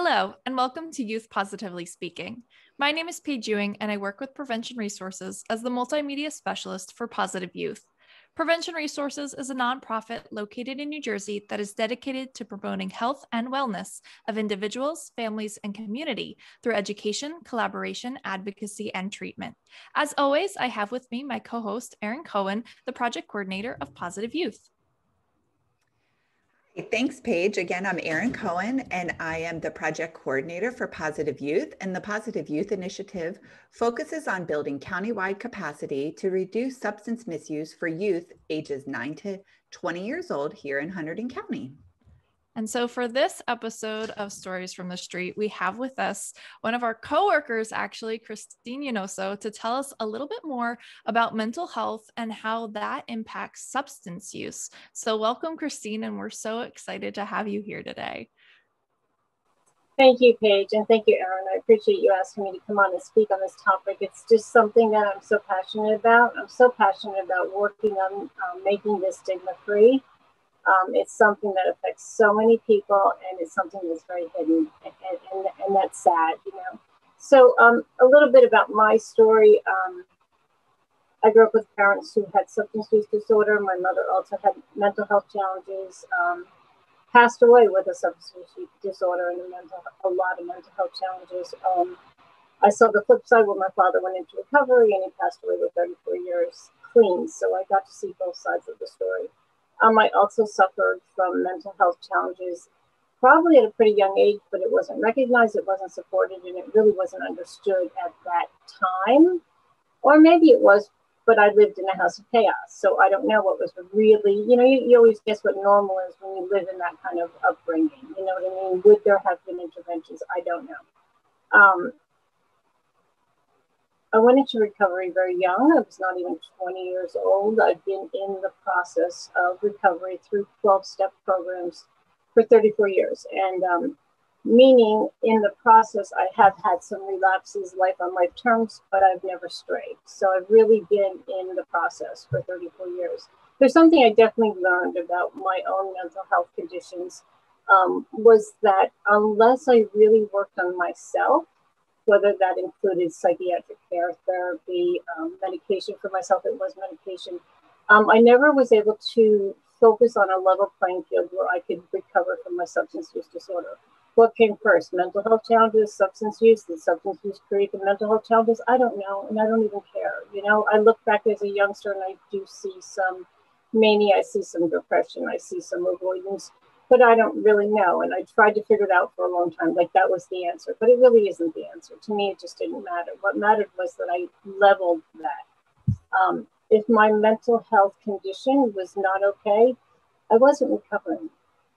Hello, and welcome to Youth Positively Speaking. My name is Paige Ewing, and I work with Prevention Resources as the multimedia specialist for Positive Youth. Prevention Resources is a nonprofit located in New Jersey that is dedicated to promoting health and wellness of individuals, families, and community through education, collaboration, advocacy, and treatment. As always, I have with me my co-host, Erin Cohen, the project coordinator of Positive Youth. Thanks, Paige. Again, I'm Erin Cohen, and I am the project coordinator for Positive Youth. And the Positive Youth Initiative focuses on building countywide capacity to reduce substance misuse for youth ages 9 to 20 years old here in Hunterdon County. And so for this episode of Stories from the Street, we have with us one of our coworkers, actually, Christine Yonoso, to tell us a little bit more about mental health and how that impacts substance use. So welcome, Christine, and we're so excited to have you here today. Thank you, Paige, and thank you, Erin. I appreciate you asking me to come on and speak on this topic. It's just something that I'm so passionate about. I'm so passionate about working on making this stigma-free. It's something that affects so many people, and it's something that's very hidden, and that's sad, you know. So a little bit about my story. I grew up with parents who had substance use disorder. My mother also had mental health challenges, passed away with a substance use disorder and a lot of mental health challenges. I saw the flip side when my father went into recovery, and he passed away with 34 years clean. So I got to see both sides of the story. I also suffered from mental health challenges, probably at a pretty young age, but it wasn't recognized, it wasn't supported, and it really wasn't understood at that time. Or maybe it was, but I lived in a house of chaos. So I don't know what was really, you know, you always guess what normal is when you live in that kind of upbringing. You know what I mean? Would there have been interventions? I don't know. I went into recovery very young. I was not even 20 years old. I've been in the process of recovery through 12-step programs for 34 years. And meaning in the process, I have had some relapses, life on life terms, but I've never strayed. So I've really been in the process for 34 years. There's something I definitely learned about my own mental health conditions was that unless I really worked on myself, whether that included psychiatric care, therapy, medication for myself, it was medication. I never was able to focus on a level playing field where I could recover from my substance use disorder. What came first, mental health challenges, substance use? Did substance use create the mental health challenges? I don't know, and I don't even care. You know, I look back as a youngster and I do see some mania, I see some depression, I see some avoidance, but I don't really know. And I tried to figure it out for a long time, like that was the answer, but it really isn't the answer. To me, it just didn't matter. What mattered was that I leveled that. If my mental health condition was not okay, I wasn't recovering.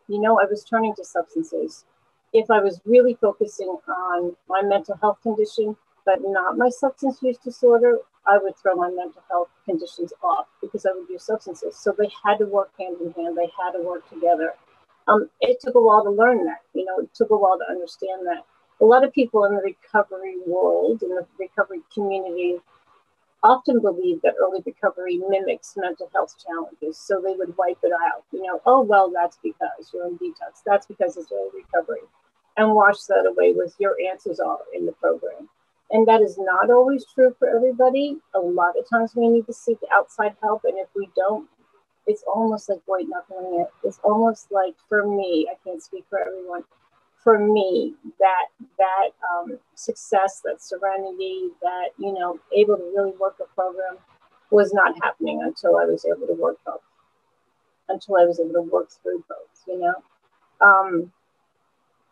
You know, I was turning to substances. If I was really focusing on my mental health condition, but not my substance use disorder, I would throw my mental health conditions off because I would use substances. So they had to work hand in hand. They had to work together. It took a while to learn that, you know, it took a while to understand that. A lot of people in the recovery world, in the recovery community, often believe that early recovery mimics mental health challenges. So they would wipe it out, you know, oh, well, that's because you're in detox. That's because it's early recovery. And wash that away with your answers are in the program. And that is not always true for everybody. A lot of times we need to seek outside help. And if we don't, it's almost like white knuckling it. It's almost like, for me, I can't speak for everyone, for me, that success, that serenity, that, you know, able to really work a program was not happening until I was able to work both, until I was able to work through both, you know.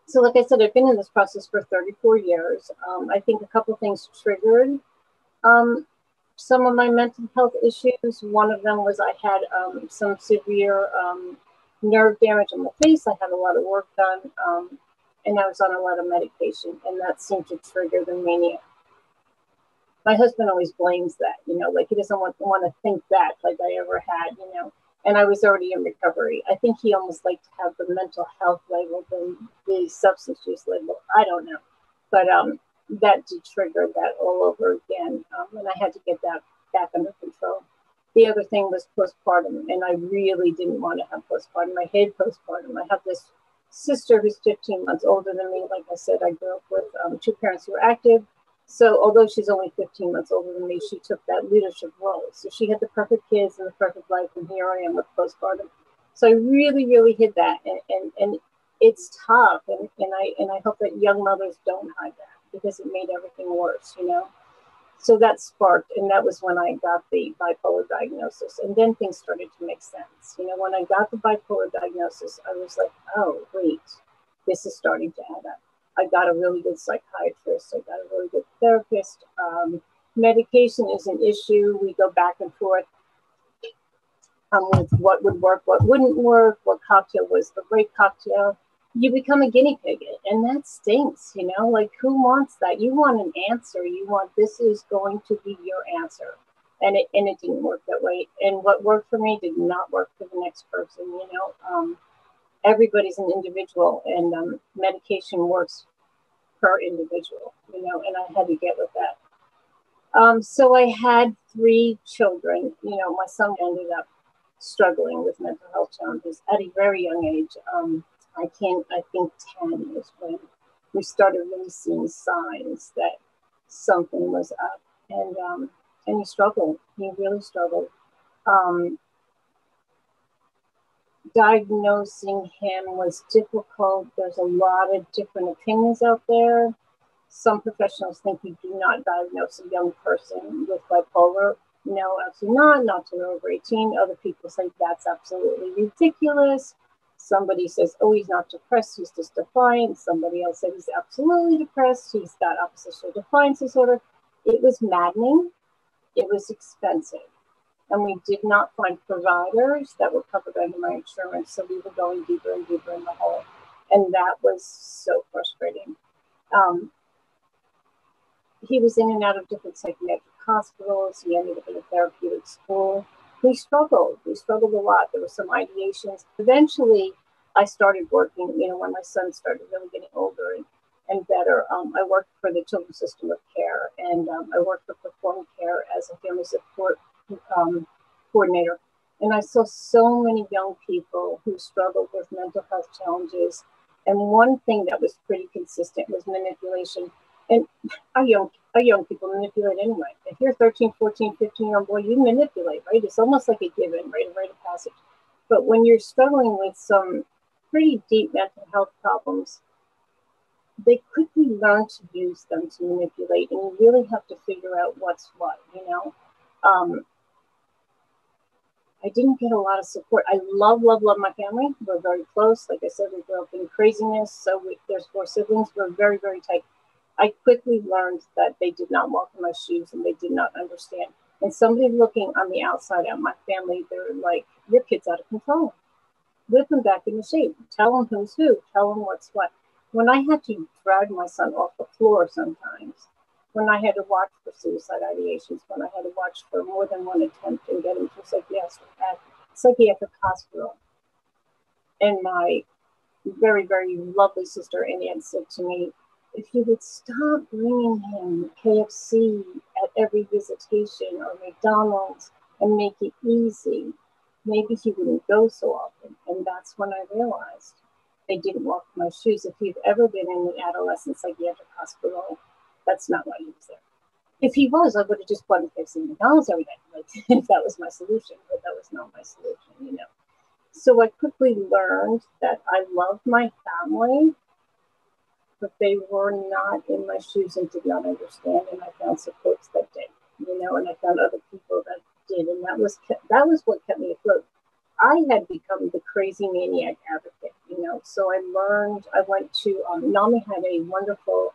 So like I said, I've been in this process for 34 years. I think a couple things triggered some of my mental health issues. One of them was I had some severe nerve damage in my face. I had a lot of work done, and I was on a lot of medication, and that seemed to trigger the mania. My husband always blames that, you know, like he doesn't want to think back like I ever had, you know, and I was already in recovery. I think he almost liked to have the mental health label than the substance use label. I don't know, but that did trigger that all over again, and I had to get that back under control. The other thing was postpartum, and I really didn't want to have postpartum. I hate postpartum. I have this sister who's 15 months older than me. Like I said, I grew up with two parents who were active. So although she's only 15 months older than me, she took that leadership role. So she had the perfect kids and the perfect life, and here I am with postpartum. So I really, really hid that, and it's tough, and I hope that young mothers don't hide that, because it made everything worse, you know. So that sparked, and that was when I got the bipolar diagnosis, and then things started to make sense. You know, when I got the bipolar diagnosis, I was like, oh wait, this is starting to add up. I got a really good psychiatrist. I got a really good therapist. Medication is an issue. We go back and forth with what would work, what wouldn't work, what cocktail was the right cocktail. You become a guinea pig, and that stinks, you know, like who wants that? You want an answer. You want, this is going to be your answer. And it didn't work that way. And what worked for me did not work for the next person, you know. Everybody's an individual, and medication works per individual, you know, and I had to get with that. So I had 3 children. You know, my son ended up struggling with mental health challenges at a very young age. I think 10 is when we started really seeing signs that something was up, and he struggled. He really struggled. Diagnosing him was difficult. There's a lot of different opinions out there. Some professionals think you do not diagnose a young person with bipolar. No, absolutely not till they're over 18. Other people say that's absolutely ridiculous. Somebody says, oh, he's not depressed, he's just defiant. Somebody else said he's absolutely depressed, he's got oppositional defiance disorder. It was maddening. It was expensive. And we did not find providers that were covered under my insurance. So we were going deeper and deeper in the hole. And that was so frustrating. He was in and out of different psychiatric hospitals. He ended up in a therapeutic school. We struggled a lot. There were some ideations. Eventually, I started working, you know, when my son started really getting older and better. I worked for the Children's System of Care, and I worked for Perform Care as a family support coordinator. And I saw so many young people who struggled with mental health challenges. And one thing that was pretty consistent was manipulation. And our young people manipulate anyway. If you're 13, 14, 15-year-old boy, you manipulate, right? It's almost like a given, right? A rite of passage. But when you're struggling with some pretty deep mental health problems, they quickly learn to use them to manipulate, and you really have to figure out what's what, you know? I didn't get a lot of support. I love my family. We're very close. Like I said, we grew up in craziness. So there's 4 siblings. We're very, very tight. I quickly learned that they did not walk in my shoes, and they did not understand. And somebody looking on the outside at my family, they're like, your kid's out of control. Whip them back into shape. Tell them who's who. Tell them what's what. When I had to drag my son off the floor sometimes, when I had to watch for suicide ideations, when I had to watch for more than one attempt and get him to a psychiatric hospital, and my very, very lovely sister Ann said to me, if you would stop bringing him KFC at every visitation or McDonald's and make it easy, maybe he wouldn't go so often. And that's when I realized they didn't walk in my shoes. If you've ever been in the adolescent psychiatric hospital, that's not why he was there. If he was, I would have just bought him KFC and McDonald's every day, like, if that was my solution, but that was not my solution, you know. So I quickly learned that I loved my family, but they were not in my shoes and did not understand. And I found supports that did, you know, and I found other people that did. And that was what kept me afloat. I had become the crazy maniac advocate, you know. So I went to, NAMI had a wonderful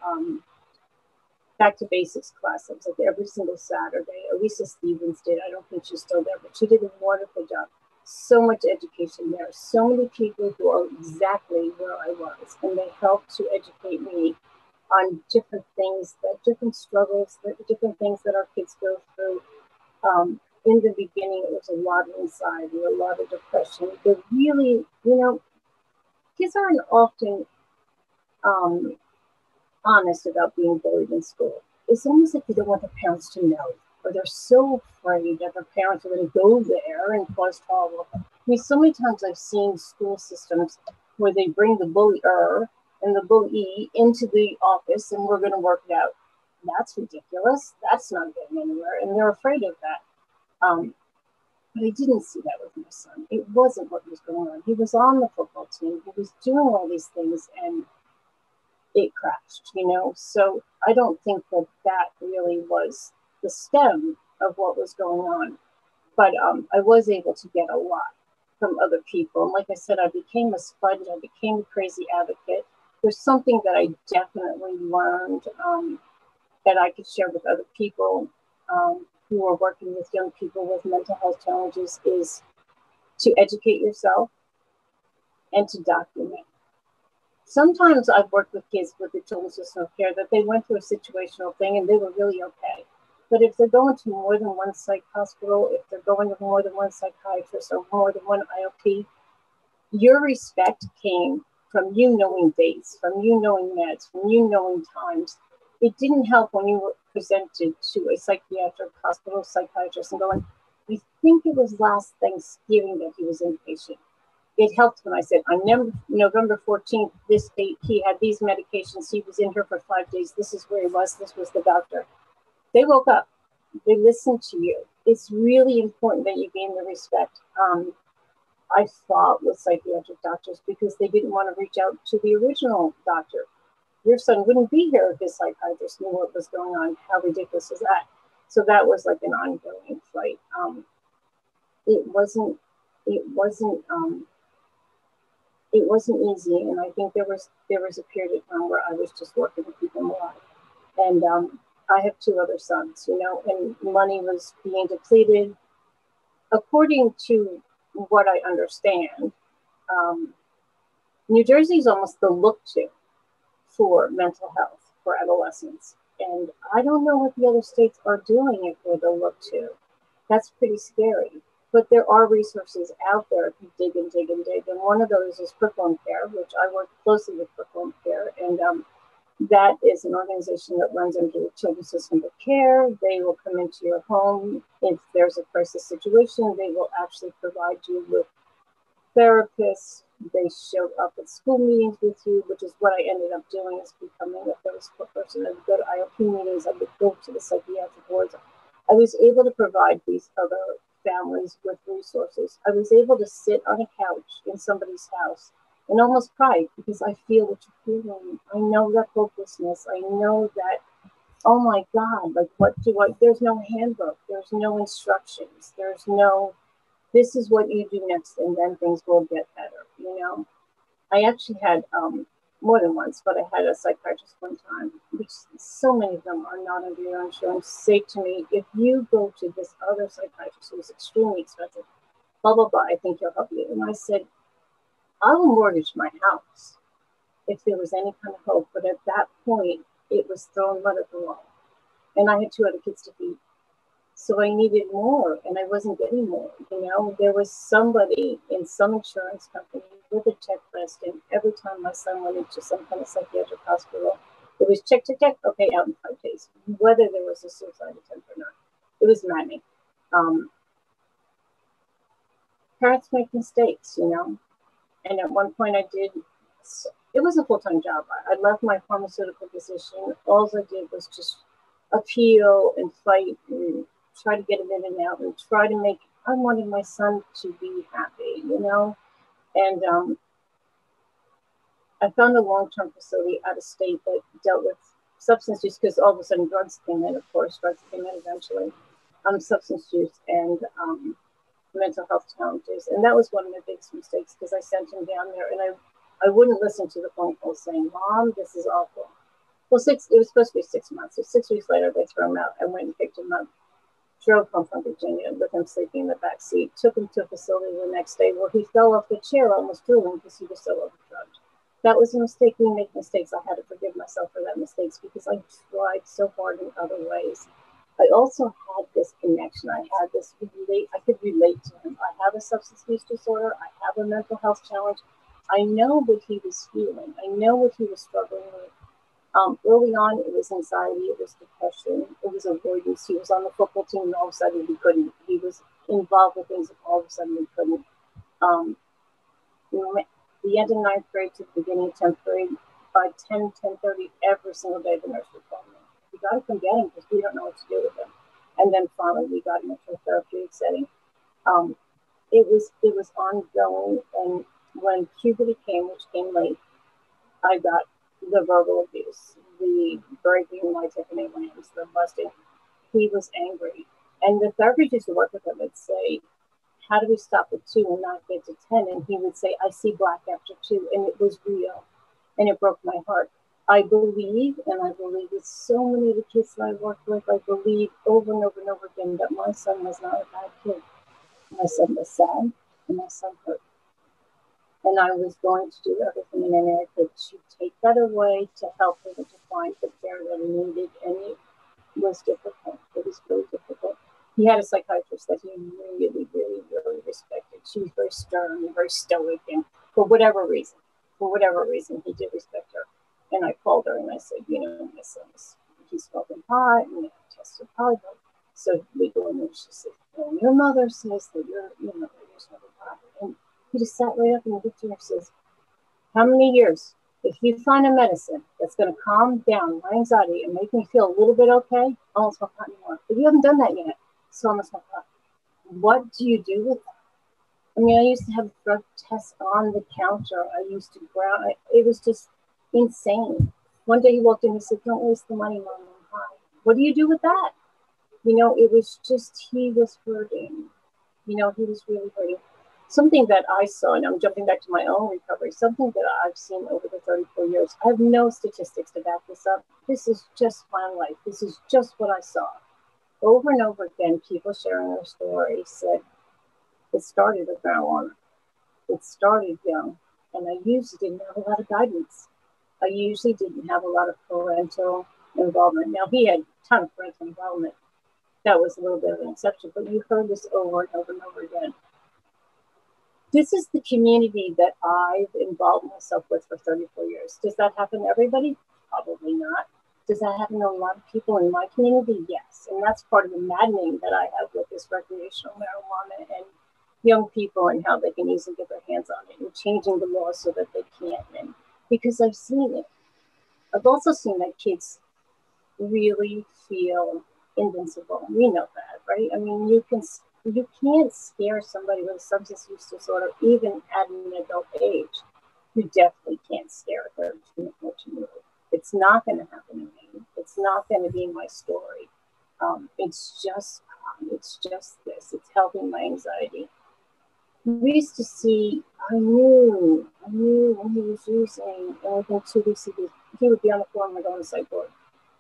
back to basics class. It was like every single Saturday. Elisa Stevens did. I don't think she's still there, but she did a wonderful job. So much education there. So many people who are exactly where I was, and they helped to educate me on different things, different struggles, different things that our kids go through. In the beginning, it was a lot of anxiety, a lot of depression. They're really, you know, kids aren't often honest about being bullied in school. It's almost like they don't want their parents to know, or they're so afraid that their parents are going to go there and cause trouble. I mean, so many times I've seen school systems where they bring the bullier and the bully into the office and we're going to work it out. That's ridiculous. That's not getting anywhere. And they're afraid of that. But I didn't see that with my son. It wasn't what was going on. He was on the football team. He was doing all these things and it crashed, you know? So I don't think that that really was the stem of what was going on. But I was able to get a lot from other people. And like I said, I became a sponge. I became a crazy advocate. There's something that I definitely learned that I could share with other people who are working with young people with mental health challenges is to educate yourself and to document. Sometimes I've worked with kids with the children's system of care that they went through a situational thing and they were really okay. But if they're going to more than one psych hospital, if they're going to more than one psychiatrist or more than one IOP, your respect came from you knowing dates, from you knowing meds, from you knowing times. It didn't help when you were presented to a psychiatric hospital psychiatrist and going, I think it was last Thanksgiving that he was inpatient. It helped when I said, on November 14th, this date, he had these medications. He was in here for 5 days. This is where he was. This was the doctor. They woke up. They listened to you. It's really important that you gain the respect. I fought with psychiatric doctors because they didn't want to reach out to the original doctor. Your son wouldn't be here if his psychiatrist knew what was going on. How ridiculous is that? So that was like an ongoing fight. It wasn't easy, and I think there was a period of time where I was just working with people more. And I have 2 other sons, you know, and money was being depleted. According to what I understand, New Jersey is almost the look-to for mental health for adolescents. And I don't know what the other states are doing if they're the look-to. That's pretty scary. But there are resources out there if you dig and dig and dig. And one of those is Curriculum Care, which I work closely with Curriculum Care. And that is an organization that runs under the Children's System of Care. They will come into your home. If there's a crisis situation, they will actually provide you with therapists. They show up at school meetings with you, which is what I ended up doing, is becoming a therapy support person. I would go to IOP meetings. I would go to the psychiatric wards. I was able to provide these other families with resources. I was able to sit on a couch in somebody's house and almost cry because I feel what you're feeling. I know that hopelessness. I know that, oh my God, like there's no handbook. There's no instructions. There's no, this is what you do next and then things will get better, you know? I actually had, more than once, but I had a psychiatrist one time, which so many of them are not under your insurance, say to me, if you go to this other psychiatrist who's extremely expensive, blah, blah, blah, I think he'll help you. And I said, I will mortgage my house if there was any kind of hope. But at that point, it was throwing mud at the wall. And I had 2 other kids to feed. So I needed more, and I wasn't getting more. You know, there was somebody in some insurance company with a checklist, and every time my son went into some kind of psychiatric hospital, it was check, check, check, okay, out in 5 days, whether there was a suicide attempt or not. It was maddening. Parents make mistakes, you know, and at one point it was a full-time job. I left my pharmaceutical position. All I did was just appeal and fight and try to get him in and out and try to make, I wanted my son to be happy, you know? And I found a long-term facility out of state that dealt with substance use, because all of a sudden drugs came in, of course, drugs came in eventually, substance use and mental health challenges. And that was one of my biggest mistakes, because I sent him down there and I wouldn't listen to the phone call saying, Mom, this is awful. Well, it was supposed to be 6 months. So 6 weeks later, they threw him out. I went and picked him up, drove home from Virginia with him sleeping in the back seat, took him to a facility the next day where he fell off the chair, almost drooling because he was so overdrugged. That was a mistake. We make mistakes. I had to forgive myself for that mistakes because I tried so hard in other ways. I also had this connection. I had this I could relate to him. I have a substance use disorder. I have a mental health challenge. I know what he was feeling. I know what he was struggling with. Early on, it was anxiety, it was depression, it was avoidance. He was on the football team and all of a sudden he couldn't. He was involved with things and all of a sudden he couldn't. the end of 9th grade to the beginning of 10th grade, by 10:30 every single day, the nurse would call me. We got to come get him because we don't know what to do with him. And then finally, we got him into a therapeutic setting. It was ongoing, and when puberty came, which came late, I got the verbal abuse, the breaking my Tiffany lamps, the busting. He was angry, and the therapist used to work with him and say, "How do we stop at 2 and not get to 10?" And he would say, "I see black after 2," and it was real, and it broke my heart. I believe, and I believe with so many of the kids that I worked with, I believe over and over and over again that my son was not a bad kid. My son was sad, and my son hurt. And I was going to do everything in an area to take that away, to help him, to find the care that he needed. And it was difficult. It was really difficult. He had a psychiatrist that he really, really, really respected. She was very stern and very stoic. And for whatever reason, he did respect her. And I called her and I said, you know, my son's, he's smoking pot and I tested polygraph. So we go in and she said, well, your mother says that you're smoking pot. And he just sat right up and looked at her and says, how many years? If you find a medicine that's going to calm down my anxiety and make me feel a little bit okay, I won't smoke pot anymore. But you haven't done that yet, so I'm going to smoke pot. What do you do with that? I mean, I used to have drug tests on the counter. I used to ground. It was just insane. One day he walked in and he said, don't waste the money, Mom, I'm high. What do you do with that? You know, it was just, he was hurting. You know, he was really hurting. Something that I saw, and I'm jumping back to my own recovery, something that I've seen over the 34 years. I have no statistics to back this up. This is just my life. This is just what I saw. Over and over again, people sharing their story said, it started with marijuana. It started young, and I usually didn't have a lot of guidance. I usually didn't have a lot of parental involvement. Now, he had a ton of parental involvement. That was a little bit of an exception, but you heard this over and over and over again. This is the community that I've involved myself with for 34 years. Does that happen to everybody? Probably not. Does that happen to a lot of people in my community? Yes. And that's part of the maddening that I have with this recreational marijuana and young people and how they can easily get their hands on it and changing the law so that they can't. And because I've seen it. I've also seen that kids really feel invincible. We know that, right? I mean, you can't scare somebody with a substance use disorder, even at an adult age. You definitely can't scare a 13 or 14-year-old. It's not going to happen to me. It's not going to be my story. It's just this. It's helping my anxiety. We used to see, I knew when he was using, and within 2 weeks he would be on the floor and we're going to psych ward.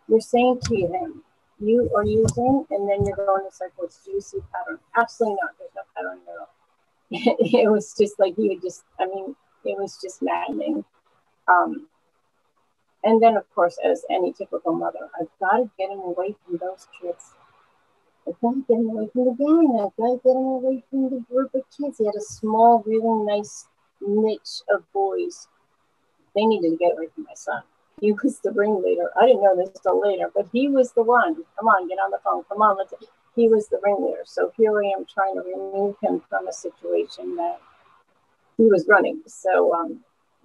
You're saying to him, you are using, and then you're going to psych ward. Do you see pattern? Absolutely not. There's no pattern at all. It was just like it was just maddening. And then, of course, as any typical mother, I've got to get him away from those kids. I've got to get him away from the gang. I've got to get him away from the group of kids. He had a small, really nice niche of boys. They needed to get away from my son. He was the ringleader. I didn't know this till later, but he was the one. Come on, get on the phone. Come on, he was the ringleader. So here I am trying to remove him from a situation that he was running. So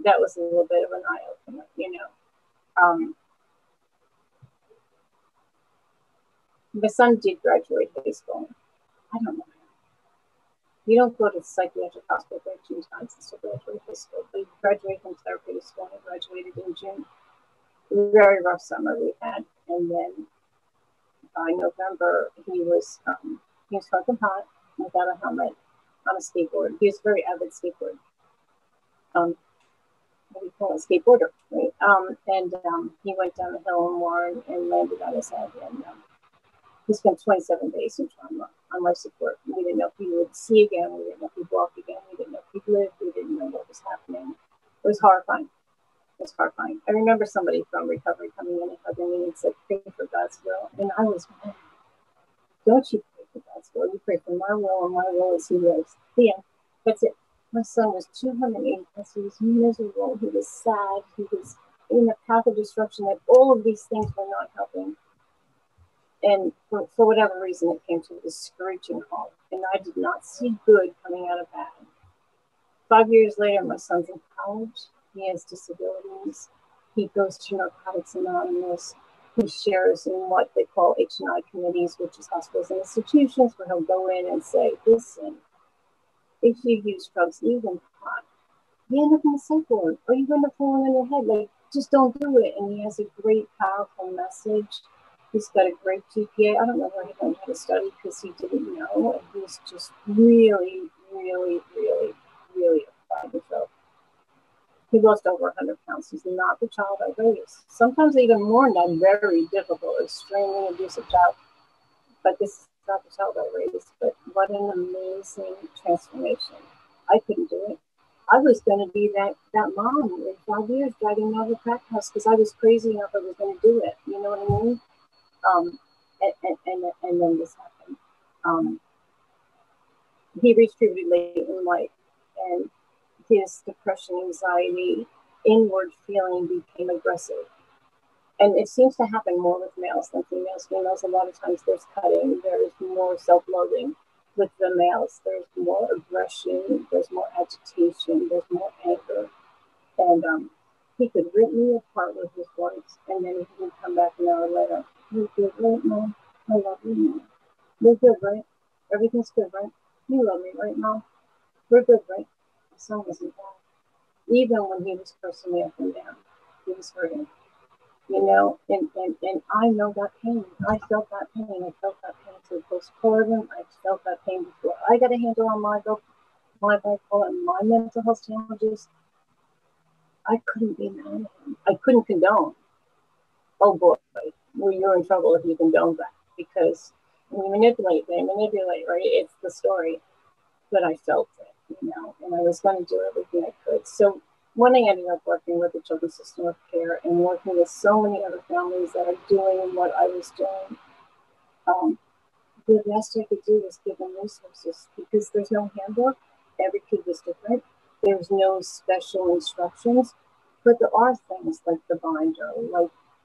that was a little bit of an eye-opener, you know. My son did graduate high school. I don't know. You don't go to the psychiatric hospital 13 times to graduate high school. But he graduated from therapeutic school and graduated in June. Very rough summer we had. And then by November, he was smoking pot without a helmet on a skateboard. He was a very avid skateboarder. What do you call it? Skateboarder, right? He went down the hill in Warren and landed on his head. And he spent 27 days in trauma on life support. We didn't know if he would see again. We didn't know if he'd walk again. We didn't know if he'd live. We didn't know what was happening. It was horrifying. It was horrifying. I remember somebody from recovery coming in and hugging me and said, pray for God's will. And I was mad. Don't you pray for God's will. You pray for my will, and my will is he lives. The end. That's it. My son was 280 pounds. He was miserable. He was sad. He was in a path of destruction that all of these things were not helping. And for whatever reason, it came to this screeching halt. And I did not see good coming out of that. 5 years later, my son's in college. He has disabilities. He goes to Narcotics Anonymous. He shares in what they call H&I committees, which is hospitals and institutions, where he'll go in and say, listen, if you use drugs, even pot, you end up in the psych ward, or you're going to fall on your head. Like, just don't do it. And he has a great, powerful message. He's got a great GPA. I don't know where he learned how to study because he didn't know. And he's just really, really, really, really applied himself. He lost over 100 pounds. He's not the child I raised. Sometimes even more than that, very difficult, extremely abusive child. But this is not the child I raised. But what an amazing transformation. I couldn't do it. I was going to be that mom in 5 years driving out of the crack house because I was crazy enough I was going to do it. You know what I mean? And then this happened. He reached puberty late in life, and his depression, anxiety, inward feeling became aggressive. And it seems to happen more with males than females. Females, a lot of times there's cutting, there's more self-loathing. With the males, there's more aggression, there's more agitation, there's more anger. And he could rip me apart with his words, and then he would come back an hour later. You're good, right, Mom? I love you, Mom. We're good, right? Everything's good, right? You love me, right, Mom? We're good, right? My son wasn't bad. Even when he was cursing me up and down, he was hurting. You know, and I know that pain. I felt that pain. I felt that pain through postpartum. I felt that pain before I got a handle on my bipolar and my mental health challenges. I couldn't be mad at him. I couldn't condone. Oh boy, well, you're in trouble if you condone that, because when you manipulate, they manipulate, right? It's the story. But I felt it, you know, and I was going to do everything I could. So when I ended up working with the Children's System of Care and working with so many other families that are doing what I was doing, the best I could do was give them resources, because there's no handbook. Every kid was different. There's no special instructions, but there are things like the binder,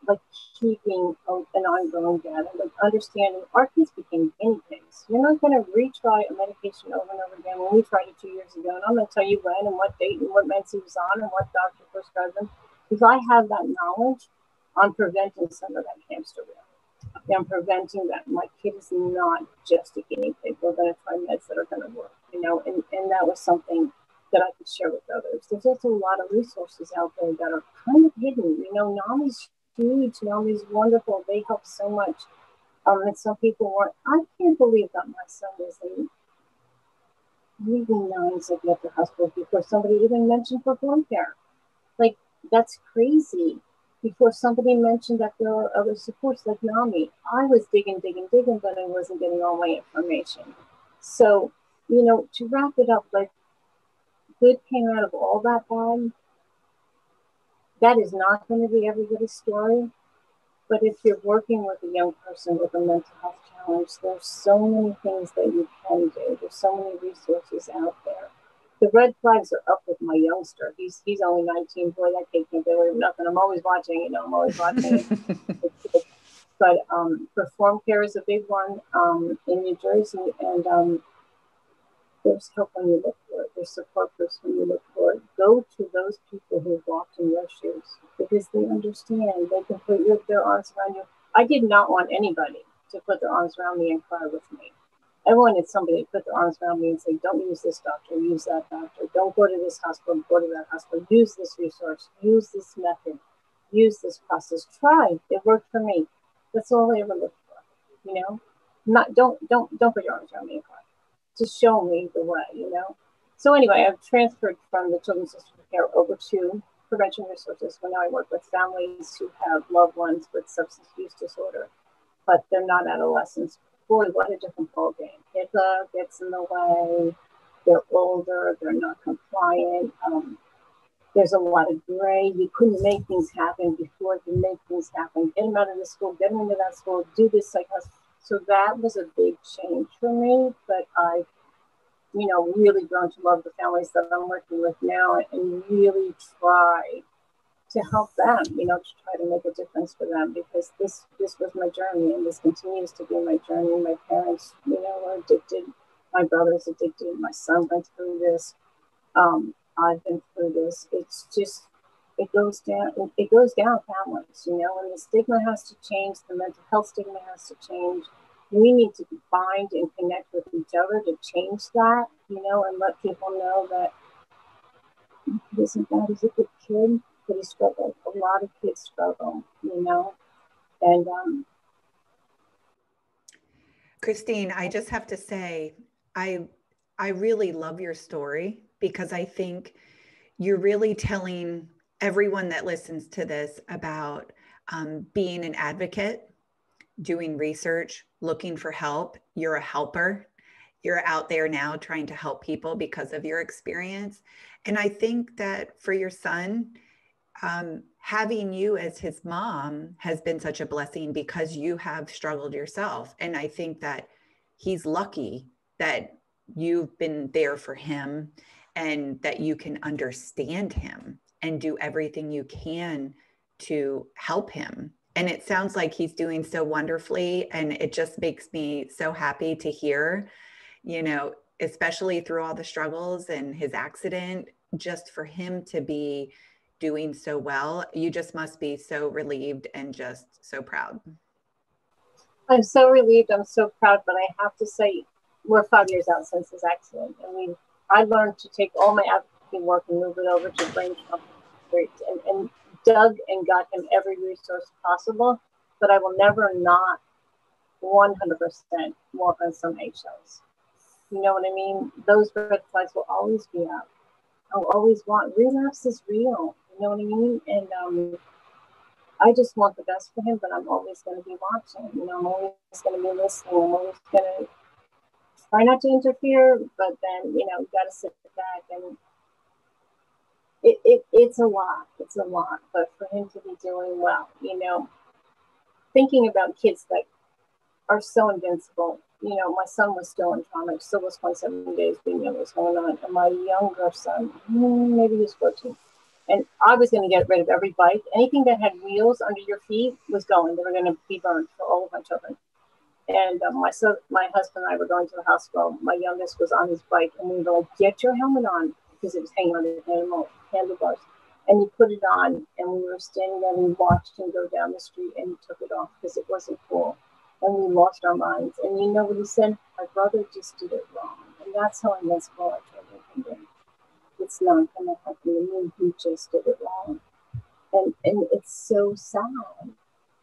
like keeping an ongoing data, like understanding. Our kids became guinea pigs. You're not going to retry a medication over and over again when we tried it 2 years ago, and I'm going to tell you when and what date and what meds he was on and what doctor prescribed them. If I have that knowledge, I'm preventing some of that hamster wheel. I'm preventing that. My kid is not just a guinea pig. We're going to try meds that are going to work, you know, and that was something that I could share with others. There's also a lot of resources out there that are kind of hidden. You know, NAMI's huge. NAMI's wonderful. They help so much. And some people weren't. I can't believe that my son was in leaving 9 psychiatric hospitals before somebody even mentioned perform care. Like, that's crazy. Before somebody mentioned that there are other supports like NAMI, I was digging, but I wasn't getting all my information. So, you know, to wrap it up, like, good came out of all that bad. That is not going to be everybody's story. But if you're working with a young person with a mental health challenge, there's so many things that you can do. There's so many resources out there. The red flags are up with my youngster. He's only 19. Boy, that kid can't get away with nothing. I'm always watching, you know, I'm always watching. But perform care is a big one in New Jersey. And there's help when you look for it. There's support groups when you look for it. Go to those people who've walked in your shoes, because they understand. They can put their arms around you. I did not want anybody to put their arms around me and cry with me. I wanted somebody to put their arms around me and say, don't use this doctor, use that doctor. Don't go to this hospital, go to that hospital. Use this resource, use this method, use this process. Try. It worked for me. That's all I ever looked for, you know? Don't put your arms around me and cry. Just show me the way, you know? So anyway, I've transferred from the Children's System of Care over to Prevention Resources, where now I work with families who have loved ones with substance use disorder, but they're not adolescents. Boy, what a different ballgame. HIPAA gets in the way. They're older. They're not compliant. There's a lot of gray. You couldn't make things happen before you make things happen. Get them out of the school. Get them into that school. Do this psychosis. So that was a big change for me. But I've, you know, really grown to love the families that I'm working with now and really try to help them, you know, to try to make a difference for them, because this was my journey, and this continues to be my journey. My parents, you know, were addicted. My brother's addicted. My son went through this. I've been through this. It's just, it goes down families, you know, and the stigma has to change. The mental health stigma has to change. We need to bind and connect with each other to change that, you know, and let people know that he isn't bad. He's a good kid, but he struggles. A lot of kids struggle, you know, and Christine, I just have to say, I really love your story because I think you're really telling everyone that listens to this about being an advocate, doing research, looking for help. You're a helper. You're out there now trying to help people because of your experience. And I think that for your son, having you as his mom has been such a blessing because you have struggled yourself. And I think that he's lucky that you've been there for him and that you can understand him and do everything you can to help him. And it sounds like he's doing so wonderfully. And it just makes me so happy to hear, you know, especially through all the struggles and his accident, just for him to be doing so well. You just must be so relieved and just so proud. I'm so relieved. I'm so proud, but I have to say, we're 5 years out since his accident. I mean, I learned to take all my advocacy work and move it over to brain trauma and dug and got him every resource possible, but I will never not 100% walk on some eggshells. You know what I mean? Those red flags will always be up. I'll always want, relapse is real. You know what I mean? And I just want the best for him, but I'm always going to be watching. You know, I'm always going to be listening. I'm always going to try not to interfere, but then, you know, you got to sit back and it's a lot. It's a lot. But for him to be doing well, you know, thinking about kids that are so invincible. You know, my son was still in trauma. It still was 27 days being know what was going on. And my younger son, maybe he was 14. And I was going to get rid of every bike. Anything that had wheels under your feet was going. They were going to be burned for all of my children. And my husband and I were going to the hospital. My youngest was on his bike, and we were like, "Get your helmet on," because it was hanging on the handlebars. And he put it on, and we were standing there, and we watched him go down the street, and he took it off because it wasn't cool. And we lost our minds. And you know what he said? My brother just did it wrong. And that's how invincible our children can be. It's not going to happen to me. He just did it wrong. And it's so sad.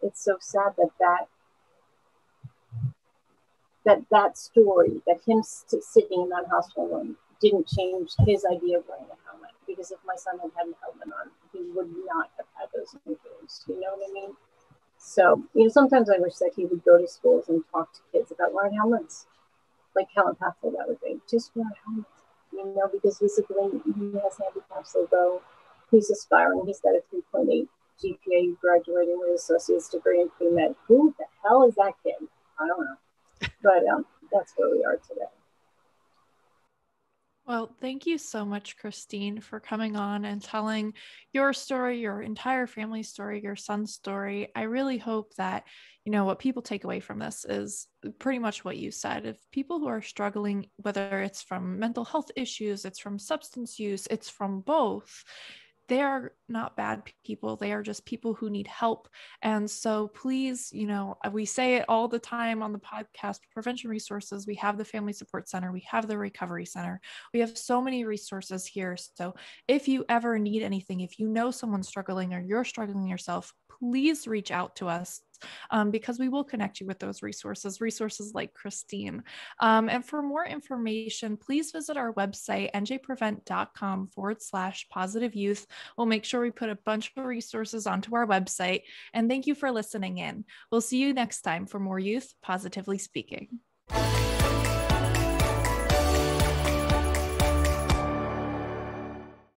It's so sad that story, that him sitting in that hospital room didn't change his idea of wearing a helmet. Because if my son had had a helmet on, he would not have had those injuries. You know what I mean? So, you know, sometimes I wish that he would go to schools and talk to kids about wearing helmets. Like how impactful that would be. Just wear a helmet, you know, because physically he has handicaps, although he's aspiring. He's got a 3.8 GPA, graduating with an associate's degree in pre-med. Who the hell is that kid? I don't know. But that's where we are today. Well, thank you so much, Christine, for coming on and telling your story, your entire family story, your son's story. I really hope that, you know, what people take away from this is pretty much what you said. If people who are struggling, whether it's from mental health issues, it's from substance use, it's from both, they are not bad people. They are just people who need help. And so please, you know, we say it all the time on the podcast, Prevention Resources. We have the Family Support Center. We have the Recovery Center. We have so many resources here. So if you ever need anything, if you know someone's struggling or you're struggling yourself, please reach out to us. Because we will connect you with those resources like Christine. And for more information, please visit our website, njprevent.com/positive youth. We'll make sure we put a bunch of resources onto our website. And thank you for listening in. We'll see you next time for more Youth Positively Speaking.